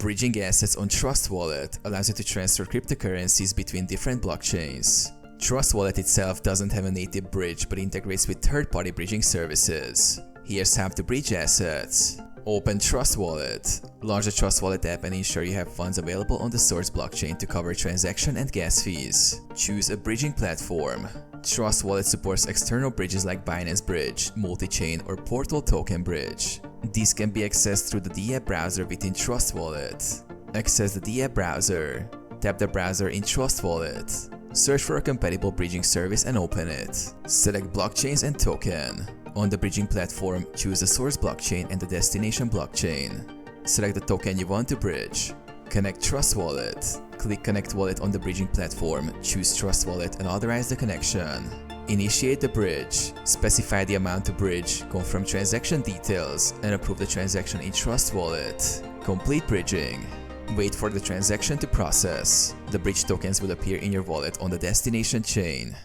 Bridging assets on Trust Wallet allows you to transfer cryptocurrencies between different blockchains. Trust Wallet itself doesn't have a native bridge but integrates with third-party bridging services. Here's how to bridge assets. Open Trust Wallet. Launch the Trust Wallet app and ensure you have funds available on the source blockchain to cover transaction and gas fees. Choose a bridging platform. Trust Wallet supports external bridges like Binance Bridge, Multi-Chain, or Portal Token Bridge. These can be accessed through the DApp browser within Trust Wallet. Access the DApp browser. Tap the browser in Trust Wallet. Search for a compatible bridging service and open it. Select blockchains and token. On the bridging platform, choose the source blockchain and the destination blockchain. Select the token you want to bridge. Connect Trust Wallet. Click Connect Wallet on the bridging platform, choose Trust Wallet and authorize the connection. Initiate the bridge. Specify the amount to bridge, confirm transaction details, and approve the transaction in Trust Wallet. Complete bridging. Wait for the transaction to process. The bridge tokens will appear in your wallet on the destination chain.